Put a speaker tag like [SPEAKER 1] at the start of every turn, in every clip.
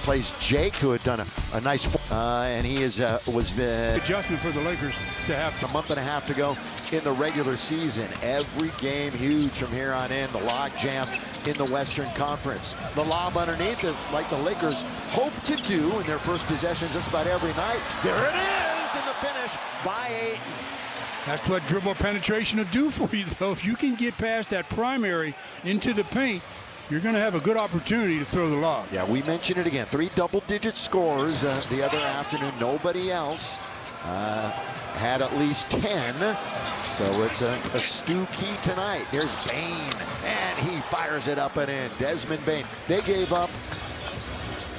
[SPEAKER 1] plays Jake, who had done a nice, and he is
[SPEAKER 2] adjustment for the Lakers to have
[SPEAKER 1] a month and a half to go in the regular season. Every game huge from here on in. The log jam in the Western Conference. The lob underneath is like the Lakers hope to do in their first possession just about every night. There it is in the finish by Ayton.
[SPEAKER 2] That's what dribble penetration will do for you, though. If you can get past that primary into the paint, you're going to have a good opportunity to throw the lob.
[SPEAKER 1] Yeah, we mentioned it again. 3 double-digit scores the other afternoon. Nobody else had at least 10. So it's a Stu key tonight. Here's Bain, and he fires it up and in. Desmond Bain. They gave up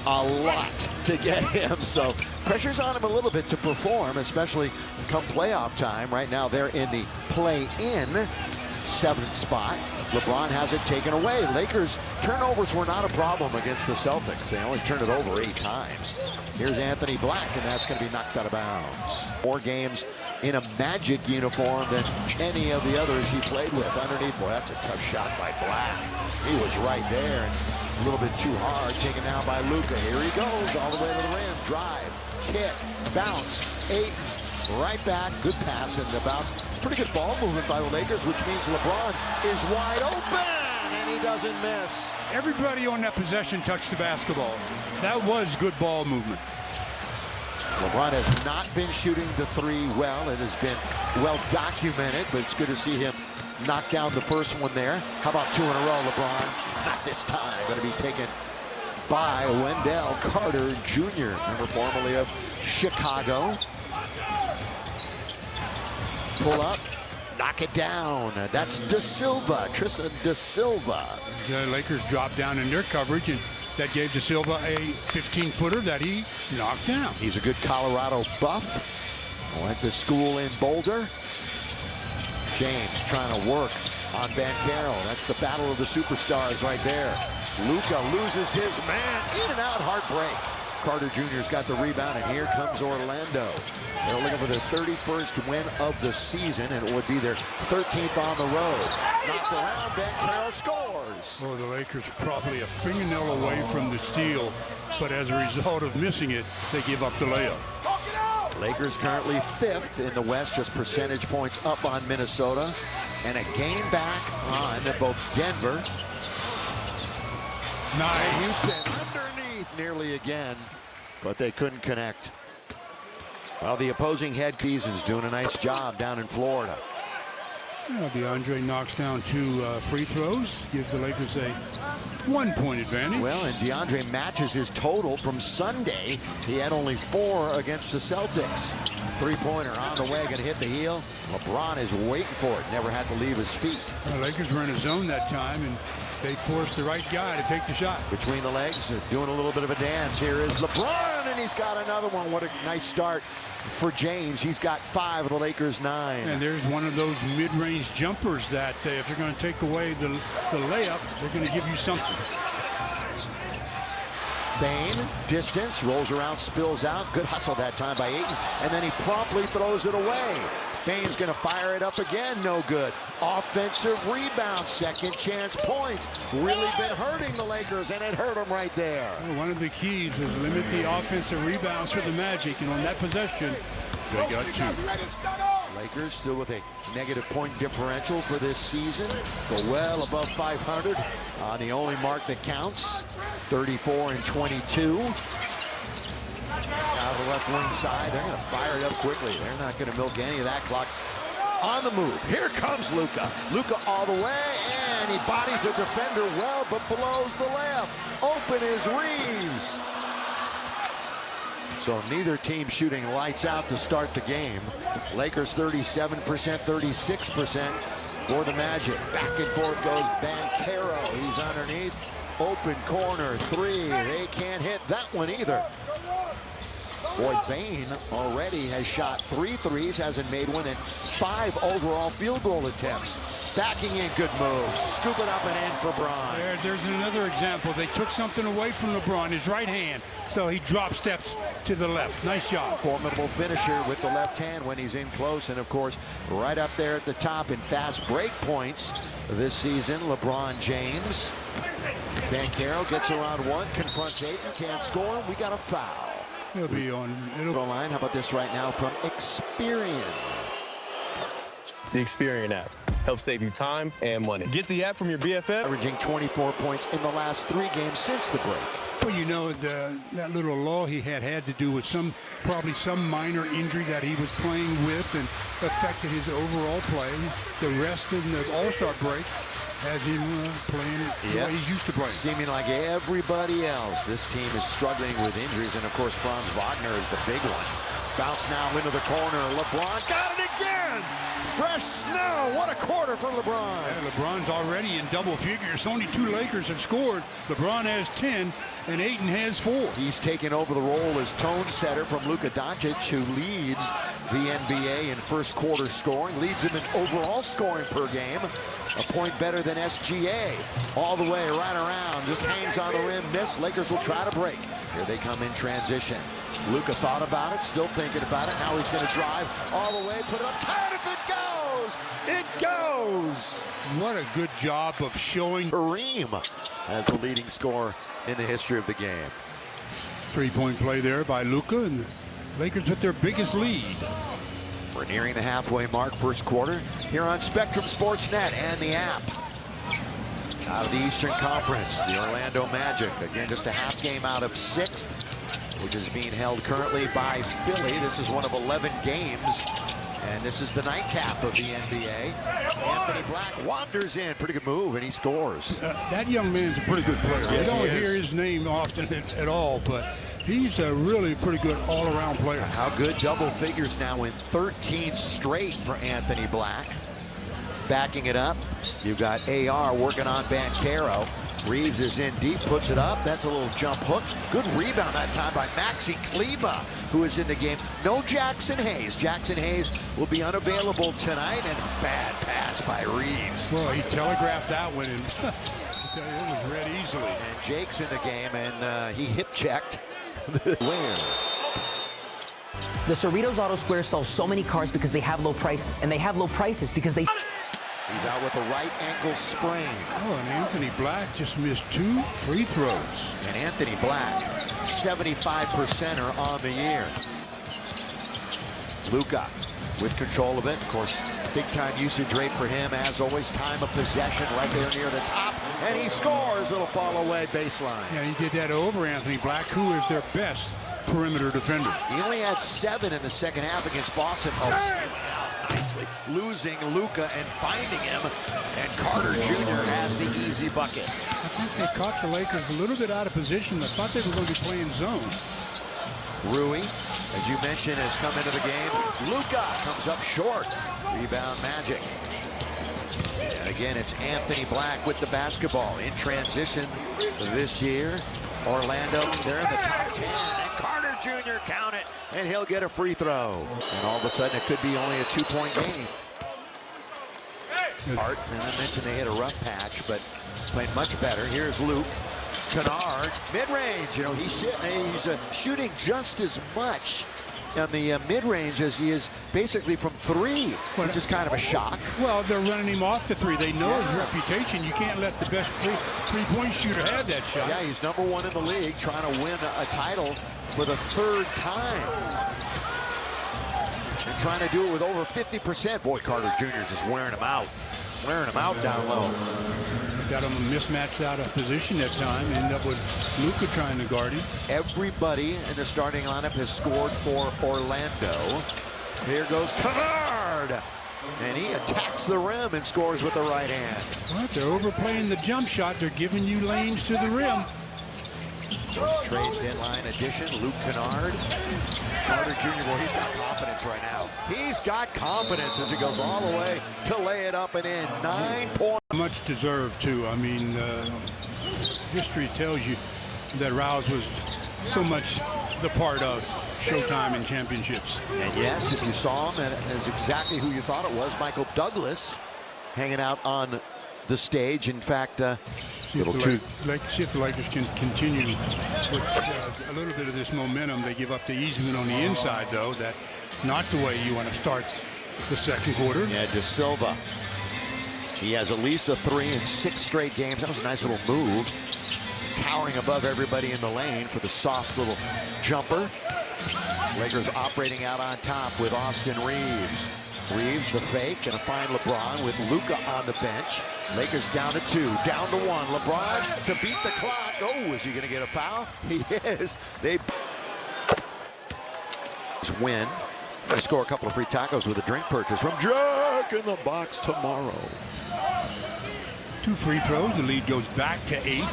[SPEAKER 1] a lot to get him, so pressure's on him a little bit to perform, especially come playoff time. Right now they're in the play-in 7th spot. LeBron has it taken away. Lakers turnovers were not a problem against the Celtics. They only turned it over 8 times. Here's Anthony Black, and that's going to be knocked out of bounds. 4 games in a Magic uniform than any of the others he played with. Underneath, boy, that's a tough shot by Black. He was right there, and a little bit too hard. Taken down by Luka. Here he goes, all the way to the rim. Drive, kick, bounce, Ayton. Right back, good pass and the bounce. Pretty good ball movement by the Lakers, which means LeBron is wide open, and he doesn't miss.
[SPEAKER 2] Everybody on that possession touched the basketball. That was good ball movement.
[SPEAKER 1] LeBron has not been shooting the 3 well. It has been well documented, but it's good to see him knock down the first one there. How about 2 in a row, LeBron? Not this time. Going to be taken by Wendell Carter Jr., member formerly of Chicago. Pull up, knock it down. That's De Silva, Tristan De Silva.
[SPEAKER 2] The Lakers dropped down in their coverage, and that gave De Silva a 15-footer that he knocked down.
[SPEAKER 1] He's a good Colorado buff. Went to school in Boulder. James trying to work on Banchero. That's the battle of the superstars right there. Luka loses his man. In and out, hard break. Carter Jr.'s got the rebound, and here comes Orlando. They're looking for their 31st win of the season, and it would be their 13th on the road. Knocked around, Banchero scores.
[SPEAKER 2] Oh, the Lakers probably a fingernail away from the steal, but as a result of missing it, they give up the layup.
[SPEAKER 1] Lakers currently 5th in the West, just percentage points up on Minnesota, and a game back on both Denver and Houston. Underneath nearly again, but they couldn't connect. Well, the opposing head is doing a nice job down in Florida.
[SPEAKER 2] DeAndre knocks down 2 free throws, gives the Lakers a 1-point advantage.
[SPEAKER 1] Well, and DeAndre matches his total from Sunday. He had only 4 against the Celtics. 3-pointer on the way, going to hit the heel. LeBron is waiting for it. Never had to leave his feet.
[SPEAKER 2] The Lakers were in a zone that time, and they forced the right guy to take the shot.
[SPEAKER 1] Between the legs, doing a little bit of a dance. Here is LeBron, and he's got another one. What a nice start for James. He's got 5 of the Lakers' 9.
[SPEAKER 2] And there's one of those mid-range jumpers that if they're going to take away the layup, they're going to give you something.
[SPEAKER 1] Bain, distance, rolls around, spills out. Good hustle that time by Ayton, and then he promptly throws it away. Bain's going to fire it up again. No good. Offensive rebound, second chance points. Really been hurting the Lakers, and it hurt them right there.
[SPEAKER 2] Well, one of the keys is limit the offensive rebounds for the Magic, and on that possession, they got 2.
[SPEAKER 1] Lakers still with a negative point differential for this season, but well above 500 on the only mark that counts. 34 and 22. Out of the left wing side, they're going to fire it up quickly. They're not going to milk any of that clock. On the move, here comes Luka. Luka all the way, and he bodies a defender well, but blows the layup. Open is Reeves. So neither team shooting lights out to start the game. Lakers 37%, 36% for the Magic. Back and forth goes Banchero. He's underneath. Open corner 3. They can't hit that one either. Boy, Bain already has shot 3 threes, hasn't made one, and 5 overall field goal attempts. Backing in, good move. Scoop it up and in for Bron.
[SPEAKER 2] There's another example. They took something away from LeBron, his right hand, so he drop steps to the left. Nice job.
[SPEAKER 1] Formidable finisher with the left hand when he's in close, and of course, right up there at the top in fast break points this season, LeBron James. Banchero gets around one, confronts Ayton, can't score. We got a foul.
[SPEAKER 2] He'll be on
[SPEAKER 1] line. How about this right now from Experian?
[SPEAKER 3] The Experian app helps save you time and money. Get the app from your BFF.
[SPEAKER 1] Averaging 24 points in the last 3 games since the break.
[SPEAKER 2] Well, you know, that little lull he had to do with probably some minor injury that he was playing with and affected his overall play. The rest of the All-Star break has him playing the way he's used to playing.
[SPEAKER 1] Seeming like everybody else, this team is struggling with injuries, and of course Franz Wagner is the big one. Bounce now into the corner. LeBron got it again. Fresh snow. What a quarter for LeBron.
[SPEAKER 2] Yeah, LeBron's already in double figures. Only 2 Lakers have scored. LeBron has 10, and Ayton has 4.
[SPEAKER 1] He's taken over the role as tone setter from Luka Doncic, who leads the NBA in first quarter scoring, leads him in overall scoring per game. A point better than SGA. All the way right around. Just hangs on the rim. Miss. Lakers will try to break. Here they come in transition. Luka thought about it, still thinking about it. Now he's going to drive all the way, put it up. Count if it goes! It goes!
[SPEAKER 2] What a good job of showing
[SPEAKER 1] Kareem as the leading scorer in the history of the game.
[SPEAKER 2] 3-point play there by Luka, and the Lakers with their biggest lead.
[SPEAKER 1] We're nearing the halfway mark, first quarter, here on Spectrum Sportsnet and the app. Out of the Eastern Conference, the Orlando Magic, again just a half game out of 6th, which is being held currently by Philly. This is one of 11 games, and this is the nightcap of the NBA. Anthony Black wanders in, pretty good move, and he scores.
[SPEAKER 2] That young man's a pretty good player.
[SPEAKER 1] Yes,
[SPEAKER 2] I don't hear his name often at all, but he's a really pretty good all-around player.
[SPEAKER 1] How good, double figures now in 13 straight for Anthony Black. Backing it up, you've got AR working on Banchero. Reeves is in deep, puts it up. That's a little jump hook. Good rebound that time by Maxi Kleber, who is in the game. No Jackson Hayes. Jackson Hayes will be unavailable tonight, and bad pass by Reeves.
[SPEAKER 2] Well, he telegraphed that one, and I tell you, it was read easily.
[SPEAKER 1] And Jake's in the game, and he hip checked the win.
[SPEAKER 4] The Cerritos Auto Square sells so many cars because they have low prices, and they have low prices because they...
[SPEAKER 1] He's out with a right ankle sprain.
[SPEAKER 2] Oh, and Anthony Black just missed 2 free throws.
[SPEAKER 1] And Anthony Black, 75%er on the year. Luka with control of it. Of course, big-time usage rate for him. As always, time of possession right there near the top. And he scores. It'll fall away baseline.
[SPEAKER 2] Yeah, he did that over Anthony Black, who is their best perimeter defender.
[SPEAKER 1] He only had 7 in the second half against Boston. Nicely losing Luka and finding him, and Carter Jr. has the easy bucket.
[SPEAKER 2] I think they caught the Lakers a little bit out of position. I thought they were going to be playing zone.
[SPEAKER 1] Rui, as you mentioned, has come into the game. Luka comes up short. Rebound Magic. And again, it's Anthony Black with the basketball in transition this year. Orlando, they're in the top 10. And Carter Jr. count it, and he'll get a free throw. And all of a sudden, it could be only a 2-point game. Art, and I mentioned they hit a rough patch, but playing much better. Here's Luke Kennard, mid-range. You know, he's shooting just as much on the mid-range as he is basically from 3, which is kind of a shock.
[SPEAKER 2] Well, they're running him off the 3. They know his reputation. You can't let the best three-point shooter have that shot.
[SPEAKER 1] Yeah, he's #1 in the league, trying to win a title for the 3rd time. And trying to do it with over 50%. Boy, Carter Jr. is just wearing him out. Wearing him out down low.
[SPEAKER 2] Got him mismatched out of position that time. Ended up with Luka trying to guard him.
[SPEAKER 1] Everybody in the starting lineup has scored for Orlando. Here goes Kennard. And he attacks the rim and scores with the right hand.
[SPEAKER 2] Well, they're overplaying the jump shot. They're giving you lanes to the rim.
[SPEAKER 1] Trade deadline addition, Luke Kennard. Carter Jr., well, he's got confidence right now. He's got confidence as he goes all the way to lay it up and in. 9 points.
[SPEAKER 2] Much deserved, too. I mean, history tells you that Rouse was so much the part of Showtime and championships.
[SPEAKER 1] And yes, if you saw him, that is exactly who you thought it was. Michael Douglas hanging out on the stage. In fact,
[SPEAKER 2] see if the Lakers can continue with a little bit of this momentum. They give up the easement on the inside, though. That's not the way you want to start the second quarter.
[SPEAKER 1] Yeah, De Silva. He has at least a 3 in 6 straight games. That was a nice little move. towering above everybody in the lane for the soft little jumper. Lakers operating out on top with Austin Reeves. Reeves, the fake, gonna find LeBron with Luka on the bench. Lakers down to 2, down to 1. LeBron to beat the clock. Oh, is he gonna get a foul? He is. They win. They score a couple of free tacos with a drink purchase from Jack in the Box tomorrow.
[SPEAKER 2] 2 free throws. The lead goes back to 8.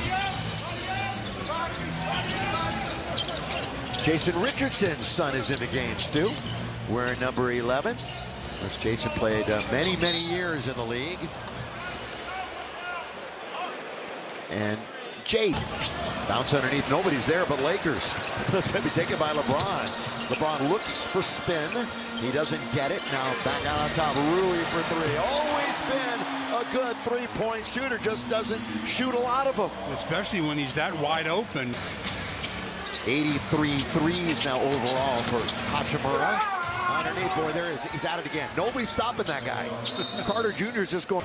[SPEAKER 1] Jason Richardson's son is in the game, Stu. Wearing number 11. As Jason played many, many years in the league. And Jade. Bounce underneath. Nobody's there but Lakers. It's going to be taken by LeBron. LeBron looks for spin. He doesn't get it. Now back out on top. Rui for 3. Always been a good three-point shooter. Just doesn't shoot a lot of them.
[SPEAKER 2] Especially when he's that wide open.
[SPEAKER 1] 83 threes now overall for Hachimura. Underneath, boy, there is. He's at it again. Nobody's stopping that guy. Carter Jr. is just going.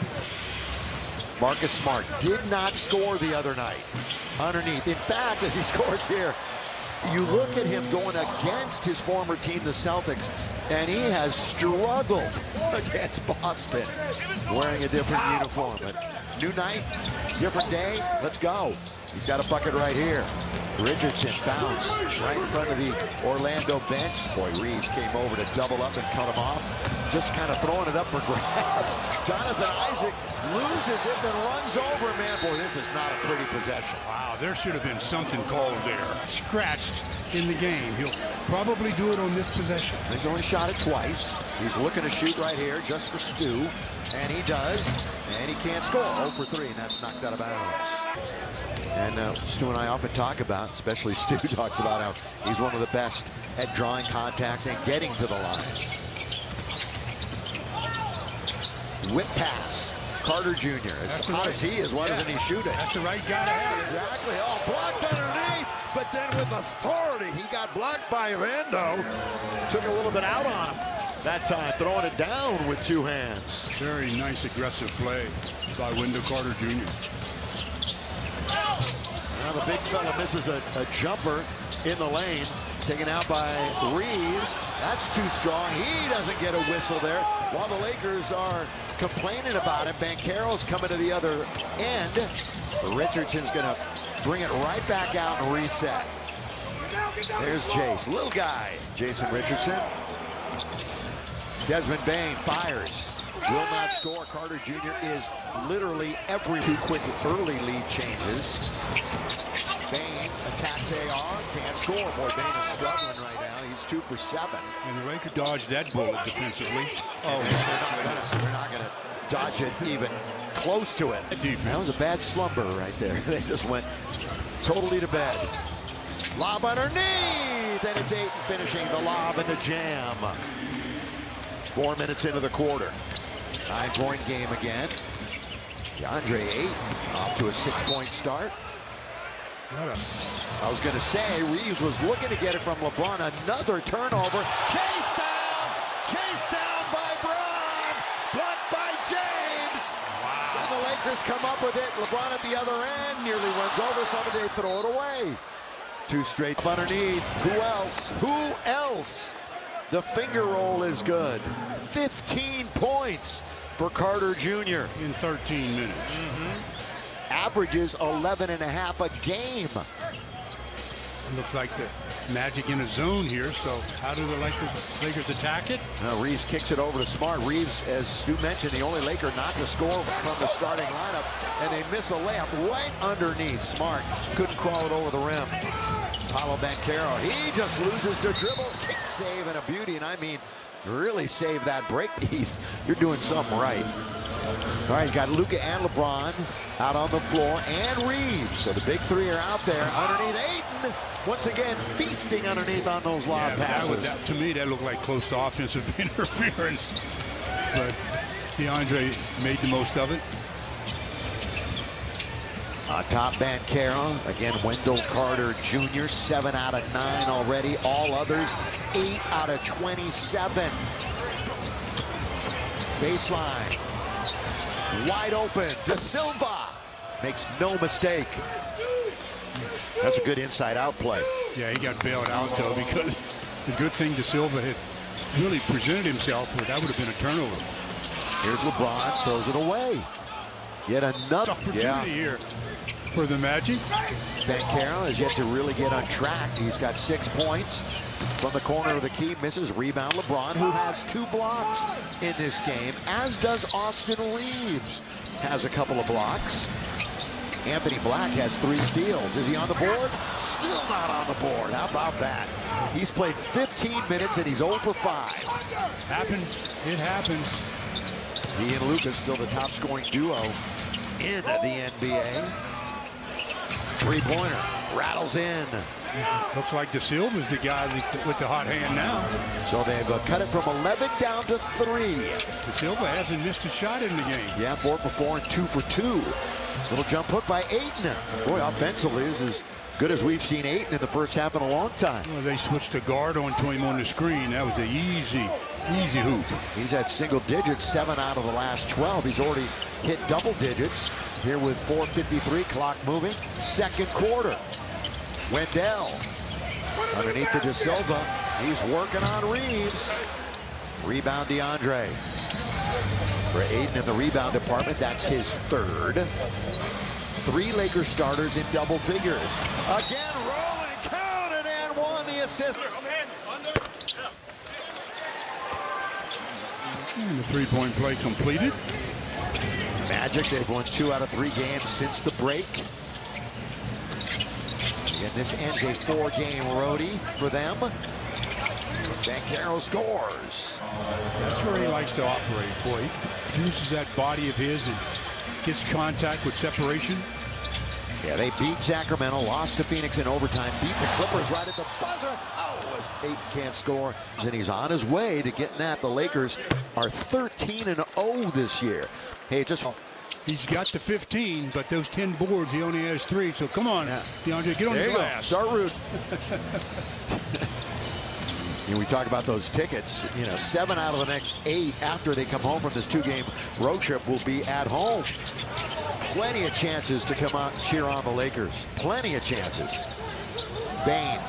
[SPEAKER 1] Marcus Smart did not score the other night. Underneath. In fact, as he scores here, you look at him going against his former team, the Celtics, and he has struggled against Boston, wearing a different uniform. But new night, different day. Let's go. He's got a bucket right here. Richardson bounce right in front of the Orlando bench. Boy, Reeves came over to double up and cut him off. Just kind of throwing it up for grabs. Jonathan Isaac loses it, then runs over. Man, boy, this is not a pretty possession.
[SPEAKER 2] Wow, there should have been something called there. Scratched in the game. He'll probably do it on this possession.
[SPEAKER 1] He's only shot it twice. He's looking to shoot right here just for Stu. And he does. And he can't score. 0 for 3, and that's knocked out of bounds. And Stu and I often talk about, especially Stu talks about how he's one of the best at drawing contact and getting to the line. Whip pass. Carter Jr. As hot as he is, why doesn't he shoot it?
[SPEAKER 2] That's the right guy to have it.
[SPEAKER 1] Exactly. Oh, blocked underneath. But then with authority, he got blocked by Vando. Took a little bit out on him. That time, throwing it down with 2 hands.
[SPEAKER 2] Very nice aggressive play by Wendell Carter Jr.
[SPEAKER 1] Now the big fella misses a jumper in the lane. Taken out by Reeves. That's too strong. He doesn't get a whistle there. While the Lakers are complaining about it, Banchero's coming to the other end. Richardson's going to bring it right back out and reset. There's Jace. Little guy, Jason Richardson. Desmond Bain fires. Will not score. Carter Jr. is literally every 2 quick early lead changes. Bain attacks AR, can't score. Boy, Bain is struggling right now. He's 2 for 7.
[SPEAKER 2] And the Lakers dodged that bullet defensively.
[SPEAKER 1] Oh, they're not going to dodge it even close to it. That was a bad slumber right there. They just went totally to bed. Lob underneath, and it's 8 finishing the lob and the jam. 4 minutes into the quarter. 9-point game again. DeAndre Ayton off to a 6-point start. I was going to say, Reeves was looking to get it from LeBron. Another turnover. Chased down by Braun. Blocked by James. Wow. And the Lakers come up with it. LeBron at the other end nearly runs over somebody. They throw it away. 2 straight underneath. Who else? Who else? The finger roll is good. 15 points for Carter Jr.
[SPEAKER 2] in 13 minutes.
[SPEAKER 1] Averages 11.5 a game.
[SPEAKER 2] Looks like the Magic in a zone here, so how do the Lakers attack it?
[SPEAKER 1] Reeves kicks it over to Smart. Reeves, as Stu mentioned, the only Laker not to score from the starting lineup, and they miss a layup right underneath. Smart couldn't crawl it over the rim. Paolo Banchero, he just loses the dribble. Kick save and a beauty, and I mean, really save that break. You're doing something right. All right, got Luka and LeBron out on the floor, and Reeves. So the big 3 are out there underneath. Ayton, once again, feasting underneath on those lob passes.
[SPEAKER 2] To me, that looked like close to offensive interference. But DeAndre made the most of it.
[SPEAKER 1] On top, Banchero. Again, Wendell Carter Jr., 7 out of 9 already. All others, 8 out of 27. Baseline. Wide open. De Silva makes no mistake. That's a good inside-out play.
[SPEAKER 2] Yeah, he got bailed out, though, because the good thing De Silva had really presented himself with, that would have been a turnover.
[SPEAKER 1] Here's LeBron, throws it away. Yet another
[SPEAKER 2] Opportunity here for the Magic.
[SPEAKER 1] Banchero has yet to really get on track. He's got 6 points from the corner of the key. Misses rebound. LeBron, who has 2 blocks in this game, as does Austin Reeves, has a couple of blocks. Anthony Black has 3 steals. Is he on the board? Still not on the board. How about that? He's played 15 minutes and he's 0 for 5.
[SPEAKER 2] Happens. It happens.
[SPEAKER 1] He and Lucas still the top scoring duo in the NBA. Three-pointer rattles in.
[SPEAKER 2] Looks like De Silva's the guy with the hot hand now.
[SPEAKER 1] So they've cut it from 11 down to 3.
[SPEAKER 2] De Silva hasn't missed a shot in the game.
[SPEAKER 1] Yeah, 4 for 4 and 2 for 2. Little jump hook by Ayton. Boy, offensively is as good as we've seen Ayton in the first half in a long time.
[SPEAKER 2] Well, they switched the guard onto him on the screen. That was an easy hoop.
[SPEAKER 1] He's had single digits 7 out of the last 12. He's already hit double digits here with 4:53 clock moving. Second quarter. Wendell underneath to De Silva. He's working on Reeves. Rebound DeAndre. For Ayton in the rebound department, that's his 3rd. 3 Lakers starters in double figures. Again, rolling, counted, and 1 the assist.
[SPEAKER 2] And the three-point play completed.
[SPEAKER 1] Magic, they've won 2 out of 3 games since the break. And this ends a 4-game roadie for them. Banchero scores.
[SPEAKER 2] That's where he likes to operate, boy. He uses that body of his and gets contact with separation.
[SPEAKER 1] Yeah, they beat Sacramento, lost to Phoenix in overtime, beat the Clippers right at the buzzer. Oh, Ayton can't score. And he's on his way to getting that. The Lakers are 13-0 this year. Hey,
[SPEAKER 2] He's got the 15, but those 10 boards, he only has 3. So come on, DeAndre, get on the glass.
[SPEAKER 1] Start rooting. We talk about those tickets. 7 out of the next 8 after they come home from this 2-game road trip will be at home. Plenty of chances to come out and cheer on the Lakers. Plenty of chances. Bane,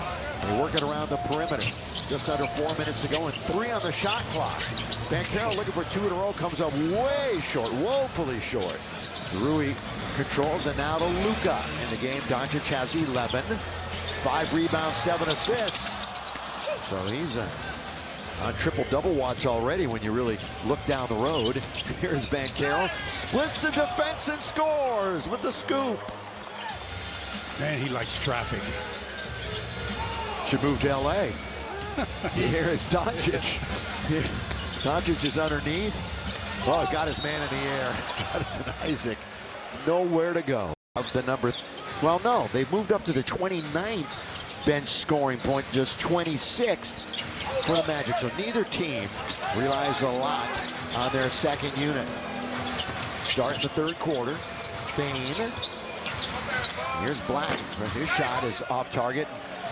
[SPEAKER 1] they work it around the perimeter. Just under 4 minutes to go and 3 on the shot clock. Banchero looking for 2 in a row, comes up way short, woefully short. Rui controls, and now to Luka. In the game, Doncic has 11. 5 rebounds, 7 assists. So he's on triple-double watch already when you really look down the road. Here's Banchero, splits the defense and scores with the scoop.
[SPEAKER 2] Man, he likes traffic.
[SPEAKER 1] Should move to L.A. Here is Doncic. Doncic is underneath. Oh, got his man in the air. Jonathan Isaac, nowhere to go. Of the number, well, no, they've moved up to the 29th bench scoring point, just 26th for the Magic. So neither team relies a lot on their second unit. Start in the 3rd quarter. Bane. Here's Black. His shot is off target.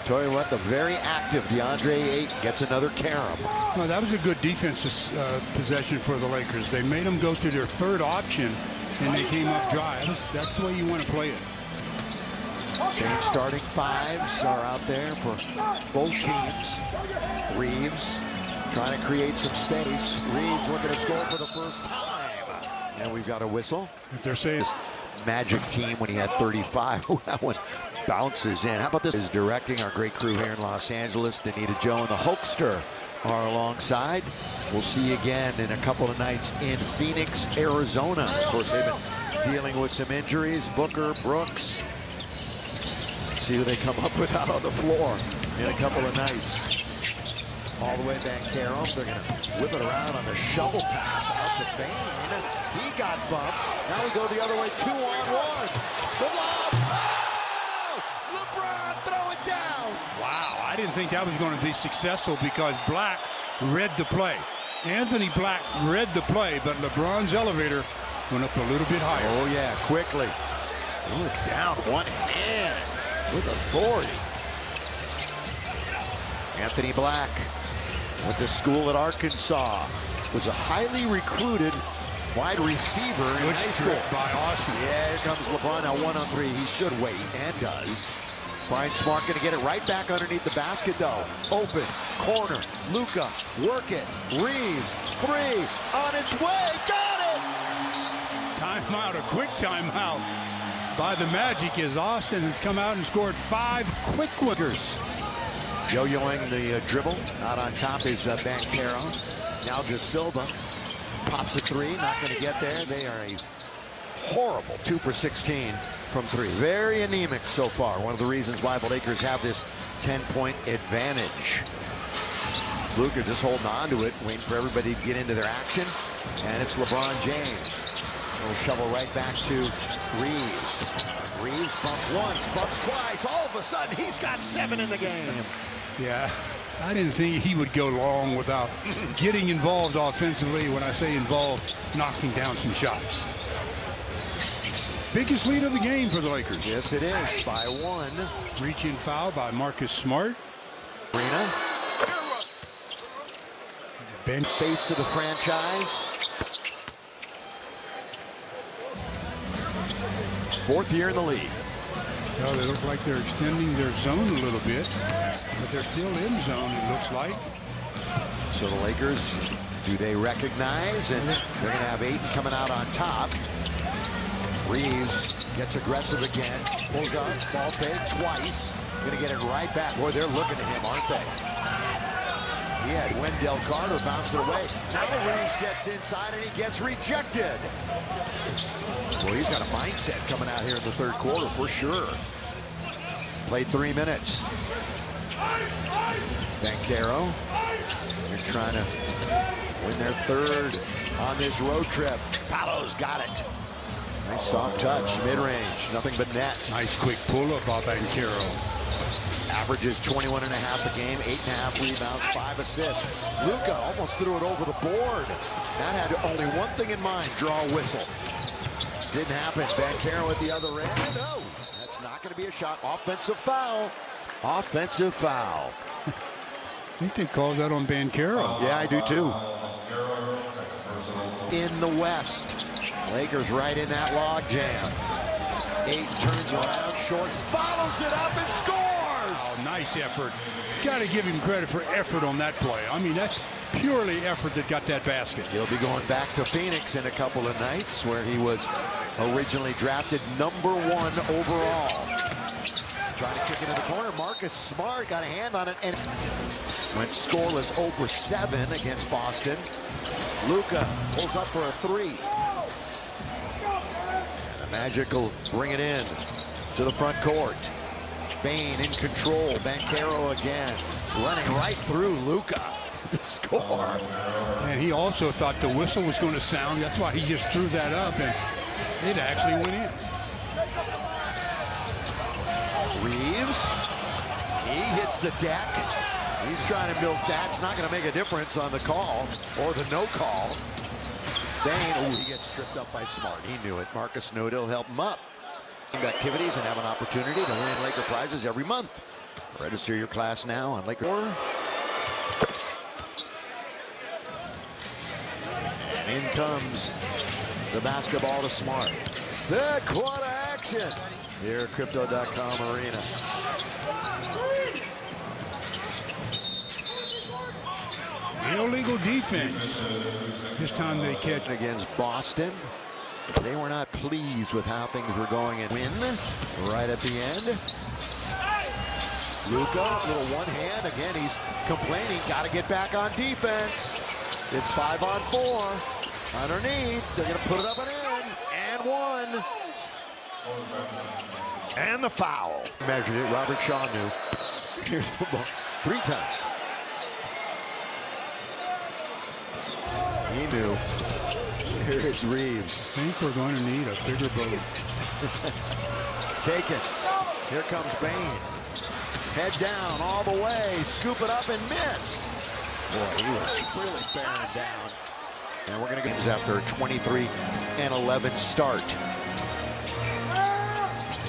[SPEAKER 1] Tell you what, the very active DeAndre Ayton gets another carom.
[SPEAKER 2] Well, that was a good defensive possession for the Lakers. They made them go to their 3rd option, and they came up dry. That's the way you want to play it.
[SPEAKER 1] Same starting 5s are out there for both teams. Reeves trying to create some space. Reeves looking to score for the first time. And we've got a whistle.
[SPEAKER 2] If they're saying
[SPEAKER 1] this Magic team when he had 35. Oh, that one bounces in. How about this? Is directing our great crew here in Los Angeles. Danita Joe and the Hulkster are alongside. We'll see you again in a couple of nights in Phoenix, Arizona. Of course, they've been dealing with some injuries. Booker, Brooks. See who they come up with out on the floor in a couple of nights. All the way back there. They're going to whip it around on the shovel pass out to Bane. He got bumped. Now we go the other way, 2-on-1. The lob. Oh! LeBron, throw it down.
[SPEAKER 2] wow, I didn't think that was going to be successful because Black read the play. Anthony Black read the play, but LeBron's elevator went up a little bit higher.
[SPEAKER 1] Oh, yeah, quickly. Down one hand with authority. Anthony Black with the school at Arkansas. Was a highly recruited wide receiver in
[SPEAKER 2] Good
[SPEAKER 1] high school.
[SPEAKER 2] by Austin.
[SPEAKER 1] Yeah, here comes LeBron now 1-on-3. He should wait and does. Brian Smart going to get it right back underneath the basket, though. Open, corner, Luka, work it. Reeves, three, on its way, got it!
[SPEAKER 2] Timeout, a quick timeout by the Magic as Austin has come out and scored 5 quick wickers.
[SPEAKER 1] Yo-yoing the dribble. Out on top is Banchero. Now De Silva pops a three, not going to get there. They are a horrible 2 for 16 from three. Very anemic so far. One of the reasons why the Lakers have this 10-point advantage. Luka just holding on to it, waiting for everybody to get into their action. And it's LeBron James. Little shovel right back to Reeves. Reeves bumps once, bumps twice. All of a sudden, he's got 7 in the game.
[SPEAKER 2] Yeah, I didn't think he would go long without getting involved offensively. When I say involved, knocking down some shots. Biggest lead of the game for the Lakers.
[SPEAKER 1] Yes, it is, by 1.
[SPEAKER 2] Reaching foul by Marcus Smart.
[SPEAKER 1] Arena.
[SPEAKER 2] Ben
[SPEAKER 1] Face of the franchise. 4th year in the league.
[SPEAKER 2] Well, they look like they're extending their zone a little bit, but they're still in zone, it looks like.
[SPEAKER 1] So the Lakers, do they recognize? And they're going to have Ayton coming out on top. Reeves gets aggressive again. Pulls up, ball fake twice. Going to get it right back. Boy, they're looking at him, aren't they? He had Wendell Carter bounce it away. Now Reeves gets inside and he gets rejected. Well, he's got a mindset coming out here in the 3rd quarter for sure. Played 3 minutes. Banchero. They're trying to win their 3rd on this road trip. Paolo's got it. Nice soft touch, mid-range, nothing but net.
[SPEAKER 2] Nice quick pull-up by Banchero.
[SPEAKER 1] Averages 21.5 a game, 8.5 rebounds, 5 assists. Luka almost threw it over the board. That had only one thing in mind, draw a whistle. Didn't happen. Banchero at the other end. No, that's not going to be a shot. Offensive foul. Offensive foul.
[SPEAKER 2] I think they called that on Banchero.
[SPEAKER 1] Yeah, I do too. In the West, Lakers right in that log jam. Ayton turns around short, follows it up and scores.
[SPEAKER 2] Oh, nice effort. Got to give him credit for effort on that play. I mean, that's purely effort that got that basket.
[SPEAKER 1] He'll be going back to Phoenix in a couple of nights, where he was originally drafted #1 overall. Trying to kick it in the corner. Marcus Smart got a hand on it and went scoreless over 7 against Boston. Luka pulls up for a 3. And the Magic will bring it in to the front court. Bane in control. Banchero again, running right through Luka to score.
[SPEAKER 2] And he also thought the whistle was going to sound. That's why he just threw that up, and it actually went in.
[SPEAKER 1] Reeves, he hits the deck. He's trying to milk that. It's not going to make a difference on the call or the no call. Bane, oh, he gets tripped up by Smart. He knew it. Marcus knew it. He'll help him up. Activities and have an opportunity to win Laker prizes every month. Register your class now on Laker. And in comes the basketball to Smart. The quad action here at Crypto.com Arena.
[SPEAKER 2] Illegal defense. This time they catch
[SPEAKER 1] Against Boston. They were not pleased with how things were going and win right at the end. Luka, little one hand. Again, he's complaining. Got to get back on defense. It's 5-on-4. Underneath. They're going to put it up and in. And 1. And the foul. Measured it. Robert Shaw knew. Here's the ball. 3 times. He knew. Here is Reeves.
[SPEAKER 2] I think we're going to need a bigger boat.
[SPEAKER 1] Taken. Here comes Bane. Head down all the way. Scoop it up and miss. Boy, he was really bearing down. And we're going to get after a 23-11 start.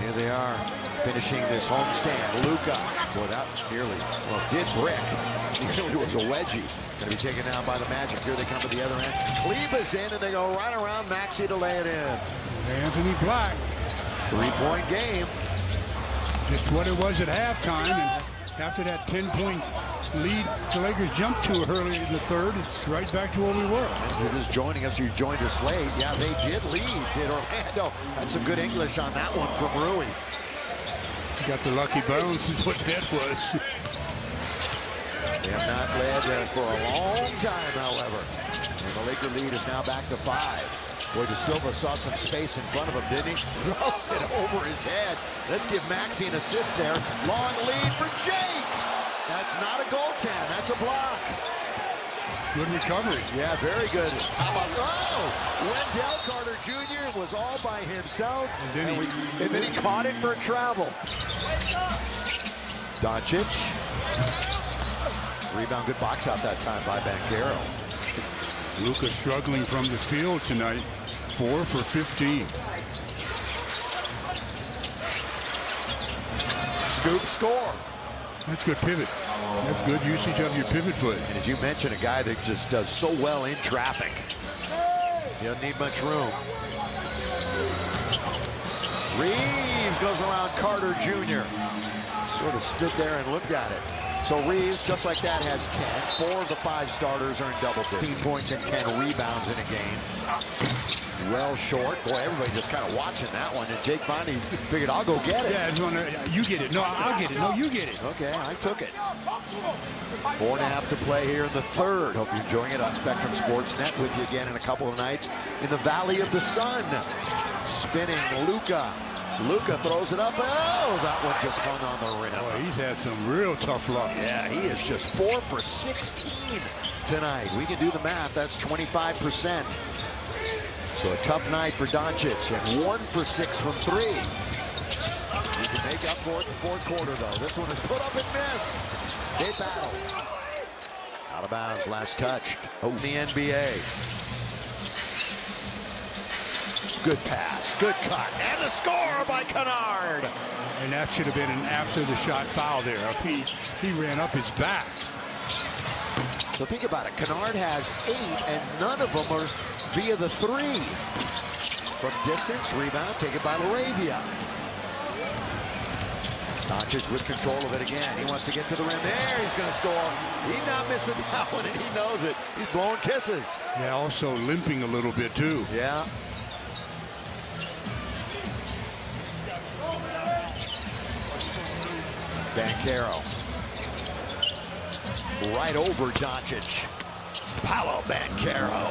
[SPEAKER 1] Here they are, finishing this homestand. Luka, boy, that nearly, well, did brick. Nearly was a wedgie. Going to be taken down by the Magic. Here they come to the other end. Kleber's in, and they go right around Maxey to lay it in.
[SPEAKER 2] Anthony Black.
[SPEAKER 1] 3-point game.
[SPEAKER 2] It's what it was at halftime, and after that 10-point lead the Lakers jumped to early in the third, it's right back to where we were.
[SPEAKER 1] If you're just joining us, you joined us late. Yeah, they did lead, did Orlando. That's some good English on that one from Rui.
[SPEAKER 2] Got the lucky bounce is what that was.
[SPEAKER 1] They have not led for a long time, however. And the Laker lead is now back to 5. Boy, De Silva saw some space in front of him, didn't he? Throws it over his head. Let's give Maxey an assist there. Long lead for Jake. That's not a goaltend. That's a block.
[SPEAKER 2] Good recovery.
[SPEAKER 1] Yeah, very good. How about, Wendell Carter Jr. was all by himself. And then he caught it for travel. Doncic. Rebound, good box out that time by Banchero.
[SPEAKER 2] Luka struggling from the field tonight. 4 for 15.
[SPEAKER 1] Scoop, score.
[SPEAKER 2] That's good pivot. That's good usage of your pivot foot.
[SPEAKER 1] And as you mentioned, a guy that just does so well in traffic. He doesn't need much room. Reeves goes around Carter Jr. Sort of stood there and looked at it. So Reeves, just like that, has 10. 4 of the 5 starters are in double digits. 15 points and 10 rebounds in a game. Well short. Boy, everybody just kind of watching that one. And Jake finally figured, I'll go get it.
[SPEAKER 2] Yeah, you get it. No, I'll get it. No, you get it.
[SPEAKER 1] Okay, I took it. 4.5 to play here in the third. Hope you're enjoying it on Spectrum Sportsnet. With you again in a couple of nights in the Valley of the Sun. Spinning Luka. Luka throws it up. Oh, that one just hung on the rim.
[SPEAKER 2] Boy, he's had some real tough luck.
[SPEAKER 1] Yeah, he is just 4 for 16 tonight. We can do the math. That's 25%. So a tough night for Doncic, and 1 for 6 from 3. You can make up for it in the fourth quarter, though. This one is put up and missed. They battle. Out of bounds, last touched. Oh, the NBA. Good pass, good cut, and the score by Kennard.
[SPEAKER 2] And that should have been an after-the-shot foul there. He ran up his back.
[SPEAKER 1] So think about it. Kennard has 8, and none of them are via the 3. From distance, rebound taken by Laravia. Doncic with control of it again. He wants to get to the rim. There, he's going to score. He's not missing that one, and he knows it. He's blowing kisses.
[SPEAKER 2] Yeah, also limping a little bit, too.
[SPEAKER 1] Yeah. Banchero. Right over Doncic. Paolo Banchero.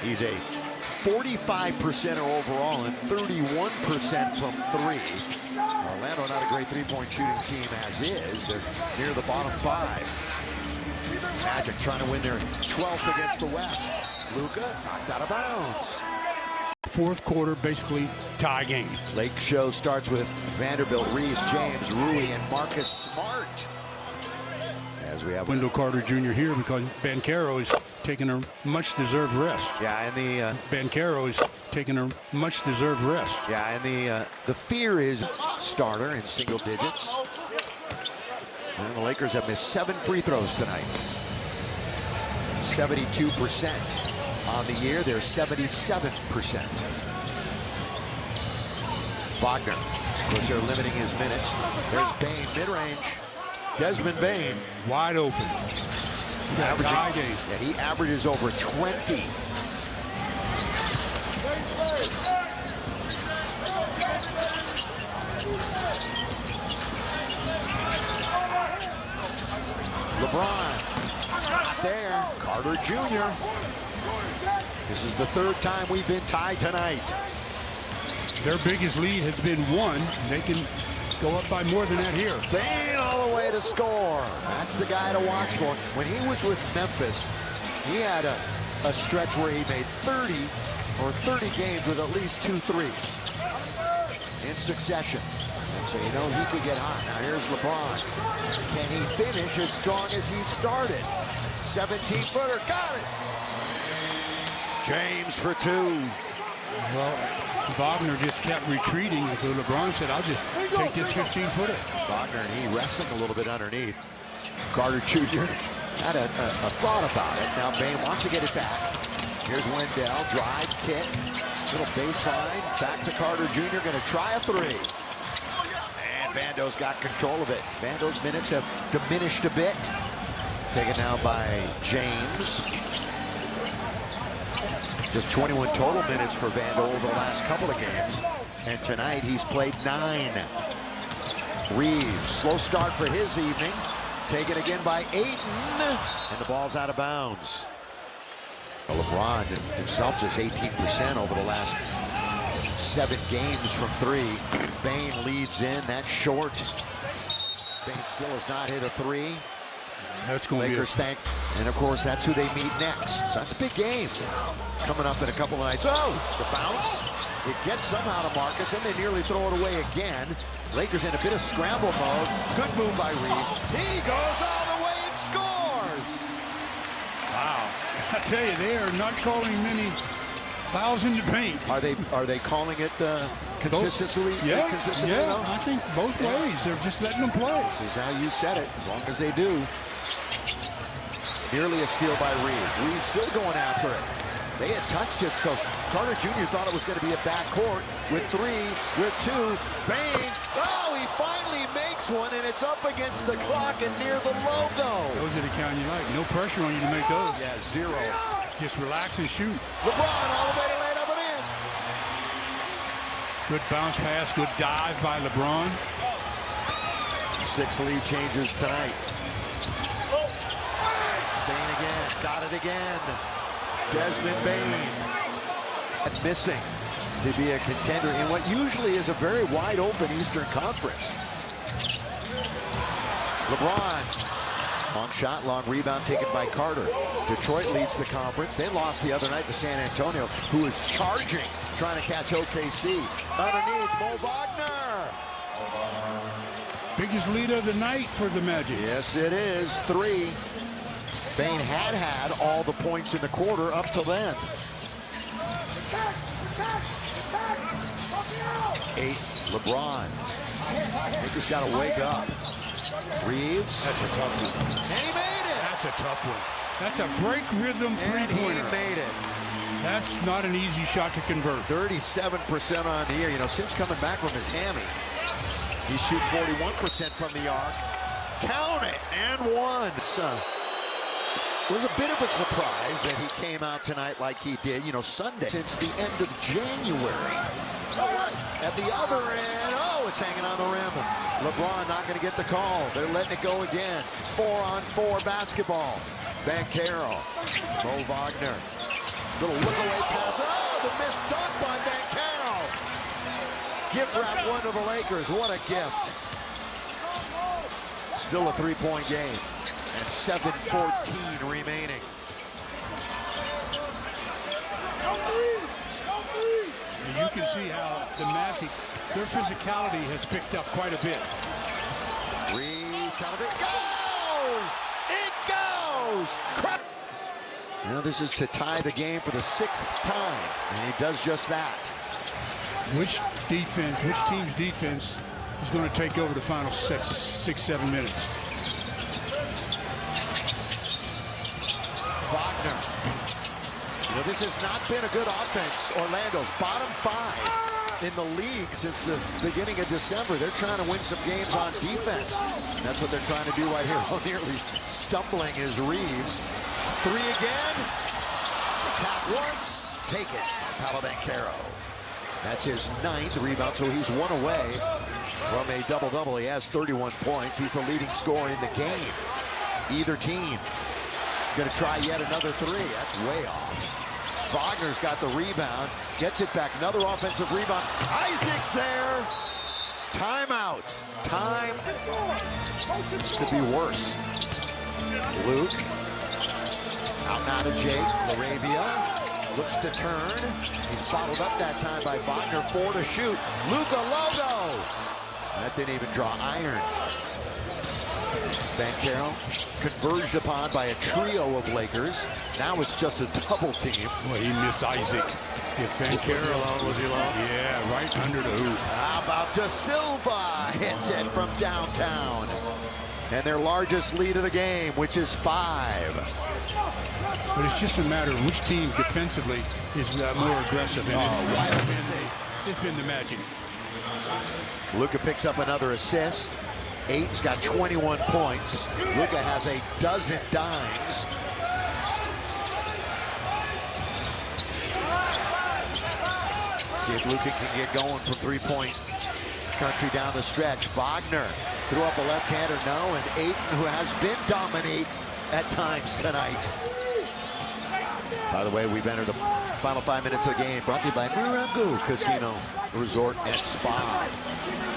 [SPEAKER 1] He's a 45% overall and 31% from 3. Orlando not a great three-point shooting team as is. They're near the bottom 5. Magic trying to win their 12th against the West. Luka knocked out of bounds.
[SPEAKER 2] Fourth quarter, basically tie game.
[SPEAKER 1] Lake show starts with Vanderbilt, Reeves, James, Rui, and Marcus Smart. As we have
[SPEAKER 2] Wendell Carter Jr. here because Banchero is taking a much-deserved rest.
[SPEAKER 1] Yeah, and the
[SPEAKER 2] Banchero is taking a much-deserved rest.
[SPEAKER 1] yeah, and the fear is starter in single digits. And the Lakers have missed 7 free throws tonight. 72%. On the year, they're 77%. Wagner. Of course, they're limiting his minutes. There's Bane, mid-range. Desmond Bane.
[SPEAKER 2] Wide open.
[SPEAKER 1] Yeah, he averages over 20. LeBron. There. Carter Jr. This is the 3rd time we've been tied tonight.
[SPEAKER 2] Their biggest lead has been 1. They can go up by more than that here.
[SPEAKER 1] Bane all the way to score. That's the guy to watch for. When he was with Memphis, he had a stretch where he made 30 games with at least 2 threes in succession. So you know he could get hot. Now here's LeBron. Can he finish as strong as he started? 17-footer, got it. James for 2.
[SPEAKER 2] Well, Wagner just kept retreating, so LeBron said, I'll just take this 15-footer.
[SPEAKER 1] Wagner, and he wrestled a little bit underneath. Carter Jr. had a thought about it. Now Bane wants to get it back. Here's Wendell, drive, kick. Little baseline, back to Carter Jr., gonna try a three. And Vando's got control of it. Vando's minutes have diminished a bit. Taken now by James. Just 21 total minutes for Vando over the last couple of games. And tonight he's played 9. Reeves, slow start for his evening. Taken again by Ayton. And the ball's out of bounds. LeBron himself just 18% over the last 7 games from 3. Bane leads in, that's short. Bane still has not hit a 3.
[SPEAKER 2] That's going to be
[SPEAKER 1] Lakers thank, and of course that's who they meet next. So that's a big game coming up in a couple of nights. Oh, the bounce. It gets somehow to Marcus, and they nearly throw it away again. Lakers in a bit of scramble mode. Good move by Reeves. He goes all the way and scores.
[SPEAKER 2] wow. I tell you, they are not calling many fouls in the paint.
[SPEAKER 1] Are they calling it consistently?
[SPEAKER 2] Yeah,
[SPEAKER 1] consistently,
[SPEAKER 2] yeah.
[SPEAKER 1] though?
[SPEAKER 2] I think both ways. They're just letting them play.
[SPEAKER 1] This is how you said it, as long as they do. Nearly a steal by Reeves. Reeves still going after it. They had touched it, so Carter Jr. thought it was going to be a backcourt with 3, with 2. Bang! Oh, he finally makes one, and it's up against the clock and near the logo.
[SPEAKER 2] Those are the kind you like. No pressure on you to make those.
[SPEAKER 1] Yeah, 0.
[SPEAKER 2] Just relax and shoot.
[SPEAKER 1] LeBron all the way to lay it up and in.
[SPEAKER 2] Good bounce pass, good dive by LeBron.
[SPEAKER 1] 6 lead changes tonight. Bane again, got it again. Desmond Bane. Missing to be a contender in what usually is a very wide open Eastern Conference. LeBron. Long shot, long rebound taken by Carter. Detroit leads the conference. They lost the other night to San Antonio, who is charging, trying to catch OKC. Underneath, Mo Wagner.
[SPEAKER 2] Biggest lead of the night for the Magic.
[SPEAKER 1] Yes, it is. 3. Bane had all the points in the quarter up till then. 8, LeBron. Lakers got to wake up. Reeves.
[SPEAKER 2] That's a tough one.
[SPEAKER 1] And he made it.
[SPEAKER 2] That's a tough one. That's a break rhythm
[SPEAKER 1] And he
[SPEAKER 2] three-pointer.
[SPEAKER 1] made it.
[SPEAKER 2] That's not an easy shot to convert.
[SPEAKER 1] 37% on the year. You know, since coming back from his hammy, he shoots 41% from the arc. Count it, and 1. It was a bit of a surprise that he came out tonight like he did, you know, Sunday, since the end of January. At the other end, oh, it's hanging on the rim. LeBron not going to get the call. They're letting it go again. 4-on-4 basketball. Banchero, Mo Wagner. Little look-away pass. Oh, the missed dunk by Banchero. Gift wrap one to the Lakers. What a gift. Still a 3-point game. And 7:14 remaining.
[SPEAKER 2] And you can see how the Magic, their physicality has picked up quite a bit.
[SPEAKER 1] Reeves, kind of it goes! It goes! Now this is to tie the game for the 6th time, and he does just that.
[SPEAKER 2] Which team's defense is going to take over the final 6-7 minutes?
[SPEAKER 1] Wagner. You know, this has not been a good offense. Orlando's bottom 5 in the league since the beginning of December. They're trying to win some games on defense. That's what they're trying to do right here. Oh, nearly stumbling is Reeves. 3 again. Tap once. Take it. Paolo Banchero. That's his 9th rebound, so he's 1 away from a double-double. He has 31 points. He's the leading scorer in the game. Either team going to try yet another 3. That's way off. Wagner's got the rebound. Gets it back. Another offensive rebound. Isaac's there. Timeout. Time could be worse. Luke. Out now to Jake. Laravia looks to turn. He's bottled up that time by Wagner. 4 to shoot. Luka Logo. That didn't even draw iron. Banchero converged upon by a trio of Lakers. Now it's just a double team.
[SPEAKER 2] Well, he missed Isaac. If Banchero
[SPEAKER 1] Was he alone?
[SPEAKER 2] Yeah, right under the hoop.
[SPEAKER 1] How about Da Silva? Hits it from downtown. and their largest lead of the game, which is 5.
[SPEAKER 2] But it's just a matter of which team defensively is more aggressive. And it's been the Magic.
[SPEAKER 1] Luka picks up another assist. Ayton's got 21 points. Luka has a dozen dimes. See if Luka can get going from three-point country down the stretch. Wagner threw up a left-hander, no, and Ayton, who has been dominant at times tonight. By the way, we've entered the final 5 minutes of the game, brought to you by Morongo Casino Resort and Spa.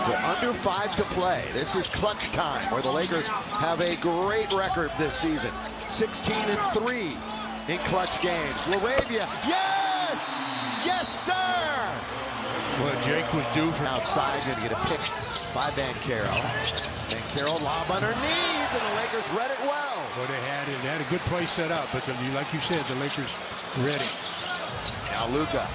[SPEAKER 1] So under 5 to play. This is clutch time, where the Lakers have a great record this season. 16-3 in clutch games. LaRavia, yes! Yes, sir!
[SPEAKER 2] Well, Jake was due for
[SPEAKER 1] outside, going to get a pick by Banchero. Banchero lob underneath, and the Lakers read it well.
[SPEAKER 2] Well, they had a good play set up, but like you said, the Lakers read it.
[SPEAKER 1] Now Luka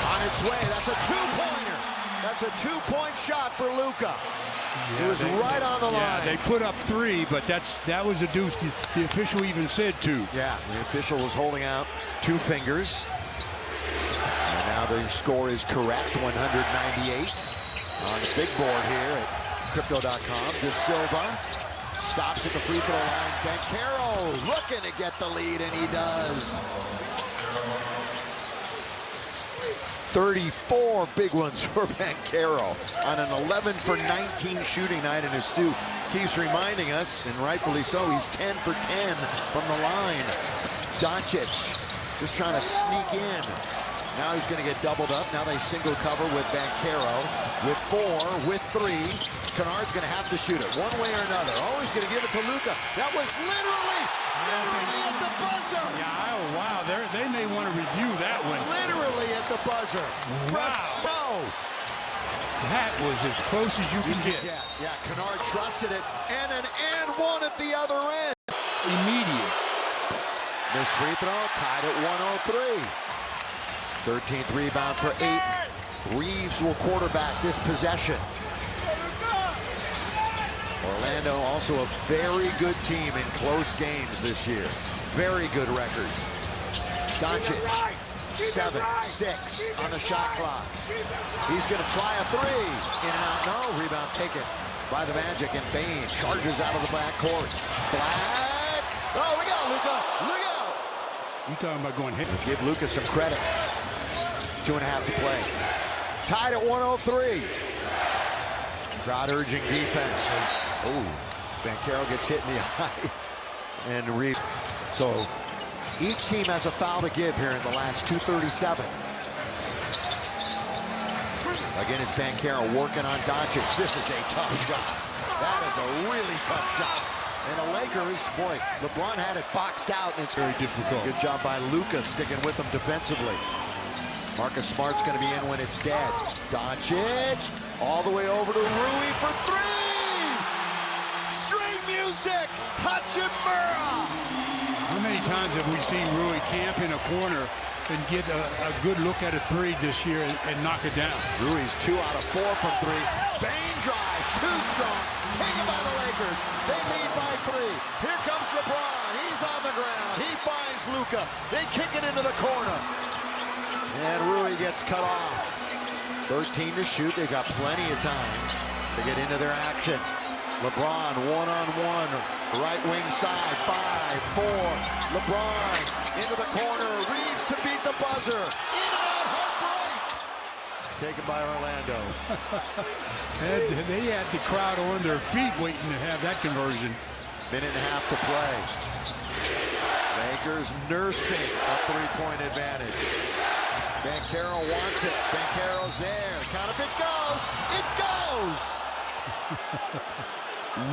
[SPEAKER 1] on its way. That's a two-pointer. That's a two-point shot for Luka.
[SPEAKER 2] Yeah,
[SPEAKER 1] it was right on the line.
[SPEAKER 2] Yeah, they put up 3, but that was a deuce. The official even said 2.
[SPEAKER 1] Yeah, the official was holding out 2 fingers. And now the score is correct, 198. On the big board here at Crypto.com. De Silva stops at the free throw line. Banchero looking to get the lead, and he does. 34 big ones for Banchero on an 11 for 19 shooting night, and as Stu keeps reminding us, and rightfully so, he's 10 for 10 from the line. Doncic just trying to sneak in. Now he's going to get doubled up. Now they single cover with Banchero. With 4, with 3. Kennard's going to have to shoot it one way or another. Oh, he's going to give it to Luka. That was literally at the buzzer.
[SPEAKER 2] Yeah, oh, wow. They may want to review that one.
[SPEAKER 1] Literally at the buzzer.
[SPEAKER 2] Wow. That was as close as you can get.
[SPEAKER 1] Yeah, Kennard trusted it. And an and one at the other end.
[SPEAKER 2] Immediate.
[SPEAKER 1] Missed free throw, tied at 103. 13th rebound for Ayton. Reeves will quarterback this possession. Orlando also a very good team in close games this year. Very good record. Doncic, 7, 6 on the shot clock. He's going to try a 3. In and out, no. Rebound taken by the Magic, and Bane charges out of the backcourt. Black. Oh, we got Luka. Look out.
[SPEAKER 2] You talking about going hit?
[SPEAKER 1] Give Luka some credit. 2.5 to play. Tied at 103. Crowd urging defense. Oh, Banchero gets hit in the eye. And Reeves. So each team has a foul to give here in the last 2:37. Again, it's Banchero working on Doncic. This is a tough shot. That is a really tough shot. And the Lakers, boy, LeBron had it boxed out, and it's very difficult. Good job by Luka sticking with him defensively. Marcus Smart's going to be in when it's dead. Doncic all the way over to Rui for 3. Straight music. Hachimura.
[SPEAKER 2] How many times have we seen Rui camp in a corner and get a good look at a 3 this year and knock it down?
[SPEAKER 1] Rui's 2 out of 4 from 3. Bane drives, too strong. Taken by the Lakers. They lead by 3. Here comes LeBron. He's on the ground. He finds Luka. They kick it into the corner. And Rui gets cut off. 13 to shoot. They've got plenty of time to get into their action. LeBron one-on-one. Right wing side. 5, 4. LeBron into the corner. Reeves to beat the buzzer. In and out heartbreak. Taken by Orlando.
[SPEAKER 2] They had the crowd on their feet waiting to have that conversion.
[SPEAKER 1] Minute and a half to play. Lakers nursing a 3-point advantage. Banchero wants it. Banchero's there. Count if it goes. It goes!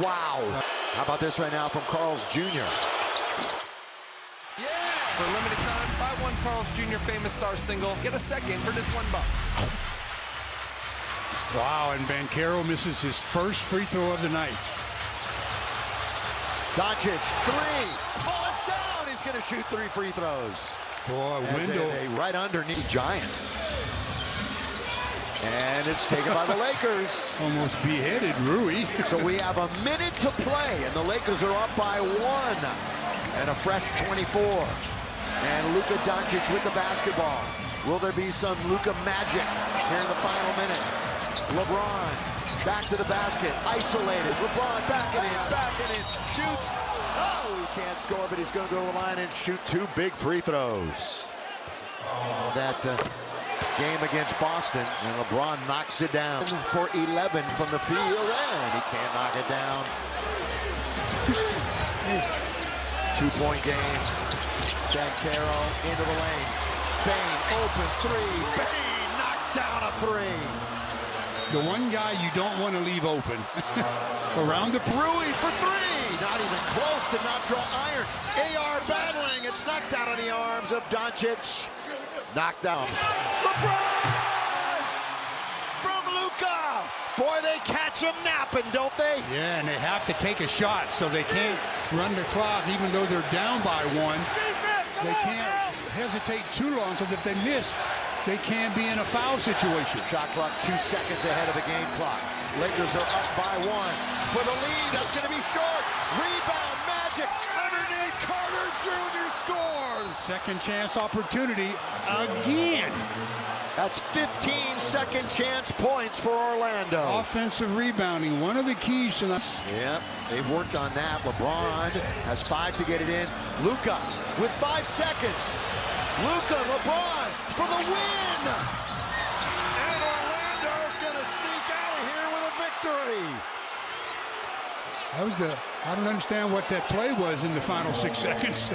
[SPEAKER 1] Wow. How about this right now from Carl's Jr.?
[SPEAKER 5] Yeah! For a limited time, buy one Carl's Jr. Famous Star single. Get a second for just $1.
[SPEAKER 2] Wow, and Banchero misses his first free throw of the night.
[SPEAKER 1] Doncic, 3. Falls down. He's going to shoot 3 free throws.
[SPEAKER 2] Boy,
[SPEAKER 1] As
[SPEAKER 2] window.
[SPEAKER 1] right underneath Giant. And it's taken by the Lakers.
[SPEAKER 2] Almost beheaded Rui.
[SPEAKER 1] So we have a minute to play, and the Lakers are up by 1. And a fresh 24. And Luka Doncic with the basketball. Will there be some Luka magic here in the final minute? LeBron back to the basket, isolated. LeBron backing in, shoots. Oh, he can't score, but he's going to go to the line and shoot 2 big free throws. That game against Boston, and LeBron knocks it down for 11 from the field, and he can't knock it down. 2-point game. Bankero into the lane. Bane, open 3. Bane knocks down a 3.
[SPEAKER 2] The one guy you don't want to leave open. Around the
[SPEAKER 1] Rui for 3. Not even close to not draw iron. AR battling. It's knocked out on the arms of Doncic. Knocked down. LeBron! From Luka! Boy, they catch him napping, don't they?
[SPEAKER 2] Yeah, and they have to take a shot, so they can't run the clock even though they're down by 1. They can't hesitate too long, because if they miss, they can be in a foul situation.
[SPEAKER 1] Shot clock 2 seconds ahead of the game clock. Lakers are up by 1 for the lead. That's going to be short. Rebound, Magic underneath. Carter Jr. scores.
[SPEAKER 2] Second chance opportunity again.
[SPEAKER 1] That's 15 second chance points for Orlando.
[SPEAKER 2] Offensive rebounding, one of the keys to this.
[SPEAKER 1] Yep, they've worked on that. LeBron has 5 to get it in. Luka with 5 seconds. Luka, LeBron for the win. And Orlando's going to sneak out of here with a victory.
[SPEAKER 2] I don't understand what that play was in the final 6 seconds.